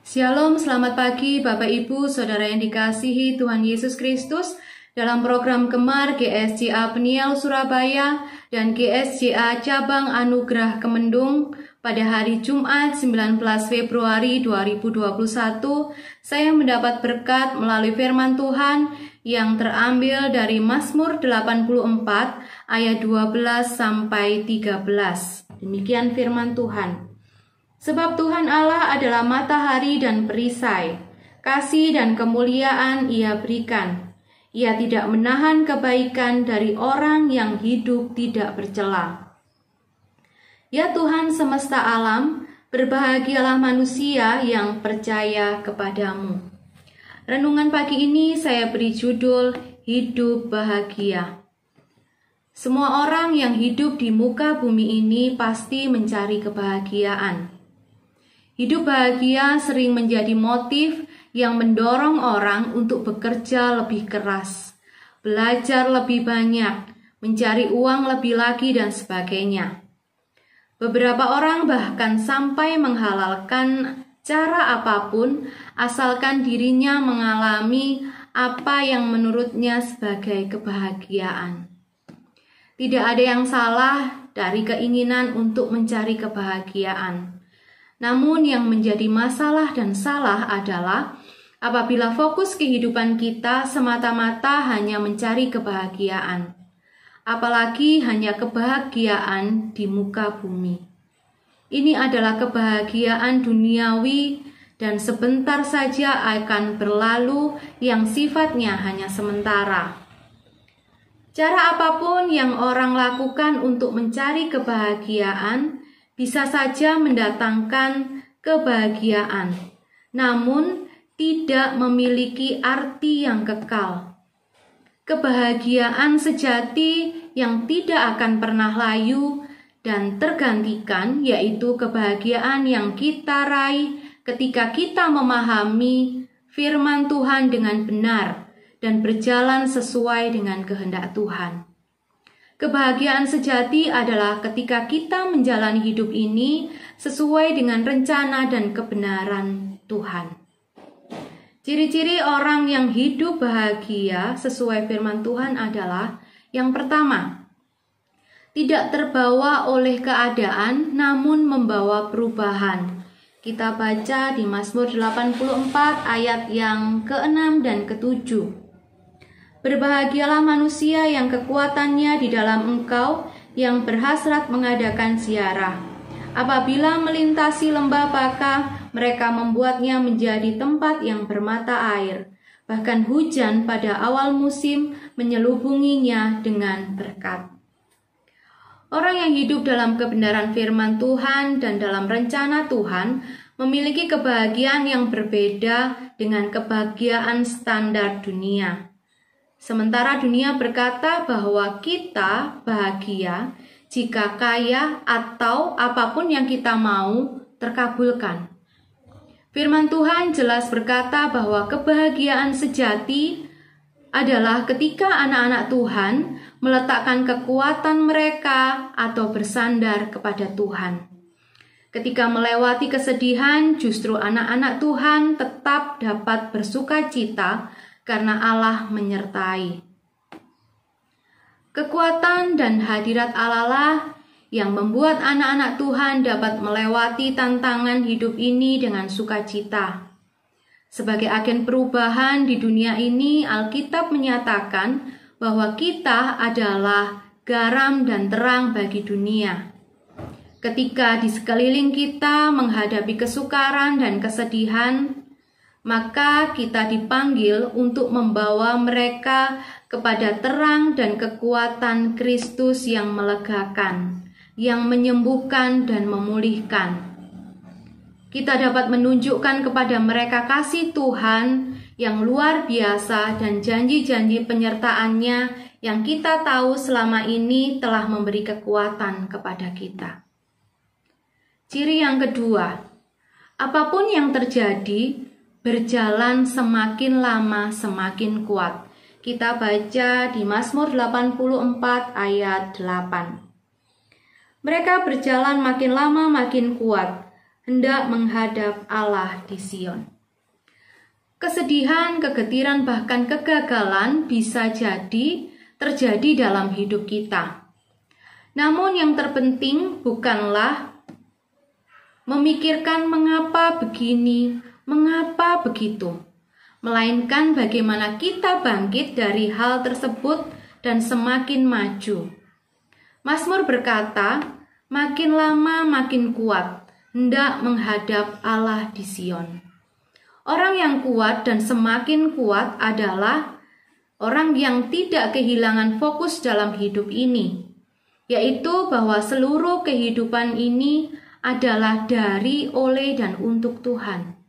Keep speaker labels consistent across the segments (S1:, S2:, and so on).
S1: Shalom, selamat pagi Bapak Ibu, Saudara yang dikasihi Tuhan Yesus Kristus. Dalam program Gemar GSJA Peniel Surabaya dan GSJA Cabang Anugerah Kemendung pada hari Jumat 19 Februari 2021, saya mendapat berkat melalui firman Tuhan yang terambil dari Mazmur 84 ayat 12 sampai 13. Demikian firman Tuhan. Sebab Tuhan Allah adalah matahari dan perisai, kasih dan kemuliaan Ia berikan. Ia tidak menahan kebaikan dari orang yang hidup tidak bercela. Ya Tuhan semesta alam, berbahagialah manusia yang percaya kepadamu. Renungan pagi ini saya beri judul Hidup Bahagia. Semua orang yang hidup di muka bumi ini pasti mencari kebahagiaan. Hidup bahagia sering menjadi motif yang mendorong orang untuk bekerja lebih keras, belajar lebih banyak, mencari uang lebih lagi, dan sebagainya. Beberapa orang bahkan sampai menghalalkan cara apapun asalkan dirinya mengalami apa yang menurutnya sebagai kebahagiaan. Tidak ada yang salah dari keinginan untuk mencari kebahagiaan. Namun yang menjadi masalah dan salah adalah apabila fokus kehidupan kita semata-mata hanya mencari kebahagiaan, apalagi hanya kebahagiaan di muka bumi. Ini adalah kebahagiaan duniawi dan sebentar saja akan berlalu yang sifatnya hanya sementara. Cara apapun yang orang lakukan untuk mencari kebahagiaan bisa saja mendatangkan kebahagiaan, namun tidak memiliki arti yang kekal. Kebahagiaan sejati yang tidak akan pernah layu dan tergantikan, yaitu kebahagiaan yang kita raih ketika kita memahami firman Tuhan dengan benar dan berjalan sesuai dengan kehendak Tuhan. Kebahagiaan sejati adalah ketika kita menjalani hidup ini sesuai dengan rencana dan kebenaran Tuhan. Ciri-ciri orang yang hidup bahagia sesuai firman Tuhan adalah yang pertama, tidak terbawa oleh keadaan namun membawa perubahan. Kita baca di Mazmur 84 ayat yang ke-6 dan ke-7. Berbahagialah manusia yang kekuatannya di dalam Engkau, yang berhasrat mengadakan ziarah. Apabila melintasi lembah Baka, mereka membuatnya menjadi tempat yang bermata air. Bahkan hujan pada awal musim menyelubunginya dengan berkat. Orang yang hidup dalam kebenaran firman Tuhan dan dalam rencana Tuhan memiliki kebahagiaan yang berbeda dengan kebahagiaan standar dunia. Sementara dunia berkata bahwa kita bahagia jika kaya atau apapun yang kita mau terkabulkan. Firman Tuhan jelas berkata bahwa kebahagiaan sejati adalah ketika anak-anak Tuhan meletakkan kekuatan mereka atau bersandar kepada Tuhan. Ketika melewati kesedihan, justru anak-anak Tuhan tetap dapat bersuka cita karena Allah menyertai. Kekuatan dan hadirat Allah lah yang membuat anak-anak Tuhan dapat melewati tantangan hidup ini dengan sukacita. Sebagai agen perubahan di dunia ini, Alkitab menyatakan bahwa kita adalah garam dan terang bagi dunia. Ketika di sekeliling kita menghadapi kesukaran dan kesedihan, maka kita dipanggil untuk membawa mereka kepada terang dan kekuatan Kristus yang melegakan, yang menyembuhkan dan memulihkan. Kita dapat menunjukkan kepada mereka kasih Tuhan yang luar biasa dan janji-janji penyertaan-Nya yang kita tahu selama ini telah memberi kekuatan kepada kita. Ciri yang kedua, apapun yang terjadi, berjalan semakin lama semakin kuat. Kita baca di Mazmur 84 ayat 8. Mereka berjalan makin lama makin kuat. hendak menghadap Allah di Sion. Kesedihan, kegetiran, bahkan kegagalan bisa jadi terjadi dalam hidup kita. Namun yang terpenting bukanlah memikirkan mengapa begini, mengapa begitu, melainkan bagaimana kita bangkit dari hal tersebut dan semakin maju. Mazmur berkata, makin lama makin kuat, hendak menghadap Allah di Sion. Orang yang kuat dan semakin kuat adalah orang yang tidak kehilangan fokus dalam hidup ini, yaitu bahwa seluruh kehidupan ini adalah dari, oleh, dan untuk Tuhan.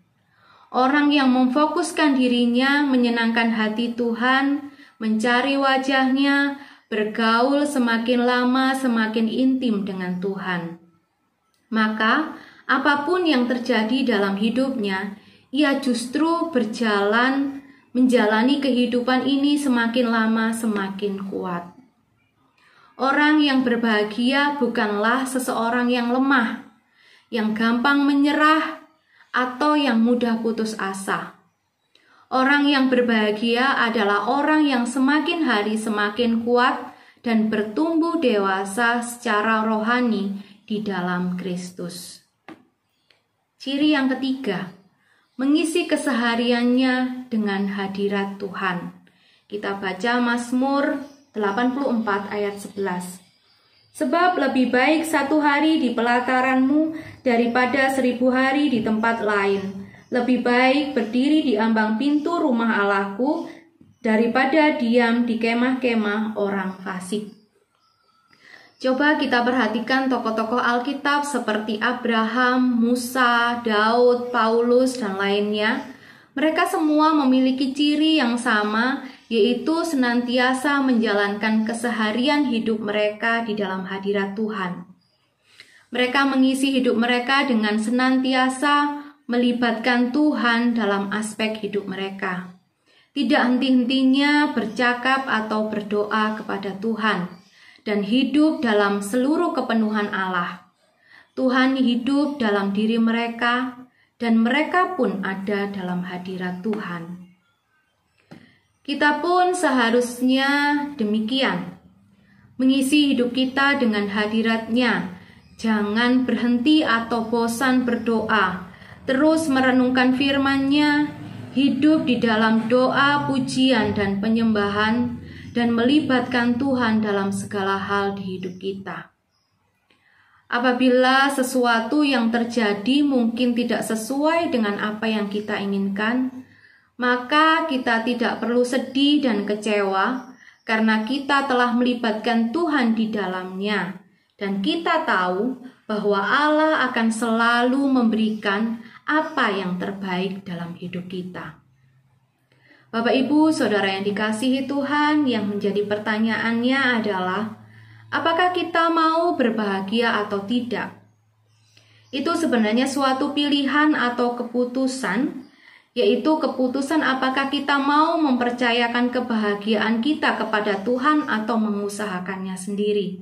S1: Orang yang memfokuskan dirinya menyenangkan hati Tuhan, mencari wajahnya, bergaul semakin lama semakin intim dengan Tuhan. Maka, apapun yang terjadi dalam hidupnya, ia justru berjalan menjalani kehidupan ini semakin lama semakin kuat. Orang yang berbahagia bukanlah seseorang yang lemah, yang gampang menyerah, atau yang mudah putus asa. Orang yang berbahagia adalah orang yang semakin hari semakin kuat dan bertumbuh dewasa secara rohani di dalam Kristus. Ciri yang ketiga, mengisi kesehariannya dengan hadirat Tuhan. Kita baca Mazmur 84 ayat 11. Sebab lebih baik 1 hari di pelataranmu daripada 1000 hari di tempat lain. Lebih baik berdiri di ambang pintu rumah Allahku daripada diam di kemah-kemah orang fasik. Coba kita perhatikan tokoh-tokoh Alkitab seperti Abraham, Musa, Daud, Paulus, dan lainnya. Mereka semua memiliki ciri yang sama, yaitu senantiasa menjalankan keseharian hidup mereka di dalam hadirat Tuhan. Mereka mengisi hidup mereka dengan senantiasa melibatkan Tuhan dalam aspek hidup mereka. Tidak henti-hentinya bercakap atau berdoa kepada Tuhan dan hidup dalam seluruh kepenuhan Allah. Tuhan hidup dalam diri mereka dan mereka pun ada dalam hadirat Tuhan. Kita pun seharusnya demikian, mengisi hidup kita dengan hadirat-Nya. Jangan berhenti atau bosan berdoa, terus merenungkan firman-Nya, hidup di dalam doa, pujian, dan penyembahan, dan melibatkan Tuhan dalam segala hal di hidup kita. Apabila sesuatu yang terjadi mungkin tidak sesuai dengan apa yang kita inginkan, maka kita tidak perlu sedih dan kecewa karena kita telah melibatkan Tuhan di dalamnya. Dan kita tahu bahwa Allah akan selalu memberikan apa yang terbaik dalam hidup kita. Bapak, Ibu, Saudara yang dikasihi Tuhan, yang menjadi pertanyaannya adalah, apakah kita mau berbahagia atau tidak? Itu sebenarnya suatu pilihan atau keputusan, yaitu keputusan apakah kita mau mempercayakan kebahagiaan kita kepada Tuhan atau mengusahakannya sendiri.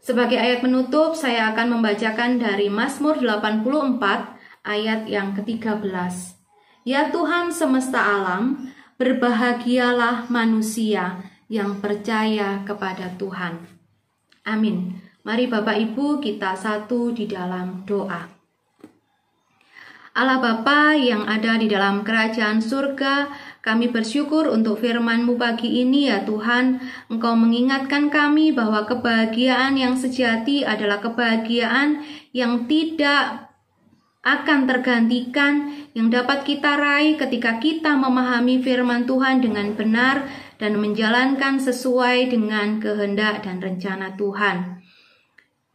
S1: Sebagai ayat penutup, saya akan membacakan dari Mazmur 84 ayat yang ke-13. Ya Tuhan semesta alam, berbahagialah manusia yang percaya kepada Tuhan. Amin. Mari Bapak Ibu kita satu di dalam doa. Allah Bapa yang ada di dalam kerajaan surga, kami bersyukur untuk firman-Mu pagi ini ya Tuhan. Engkau mengingatkan kami bahwa kebahagiaan yang sejati adalah kebahagiaan yang tidak akan tergantikan, yang dapat kita raih ketika kita memahami firman Tuhan dengan benar dan menjalankan sesuai dengan kehendak dan rencana Tuhan.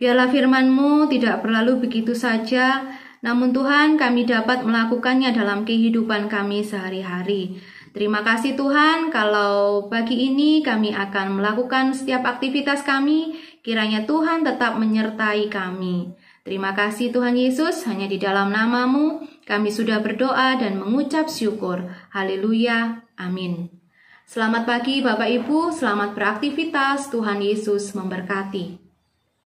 S1: Biarlah firman-Mu tidak berlalu begitu saja, namun Tuhan kami dapat melakukannya dalam kehidupan kami sehari-hari. Terima kasih Tuhan, kalau pagi ini kami akan melakukan setiap aktivitas kami, kiranya Tuhan tetap menyertai kami. Terima kasih Tuhan Yesus, hanya di dalam nama-Mu kami sudah berdoa dan mengucap syukur. Haleluya, amin. Selamat pagi Bapak Ibu, selamat beraktivitas, Tuhan Yesus memberkati.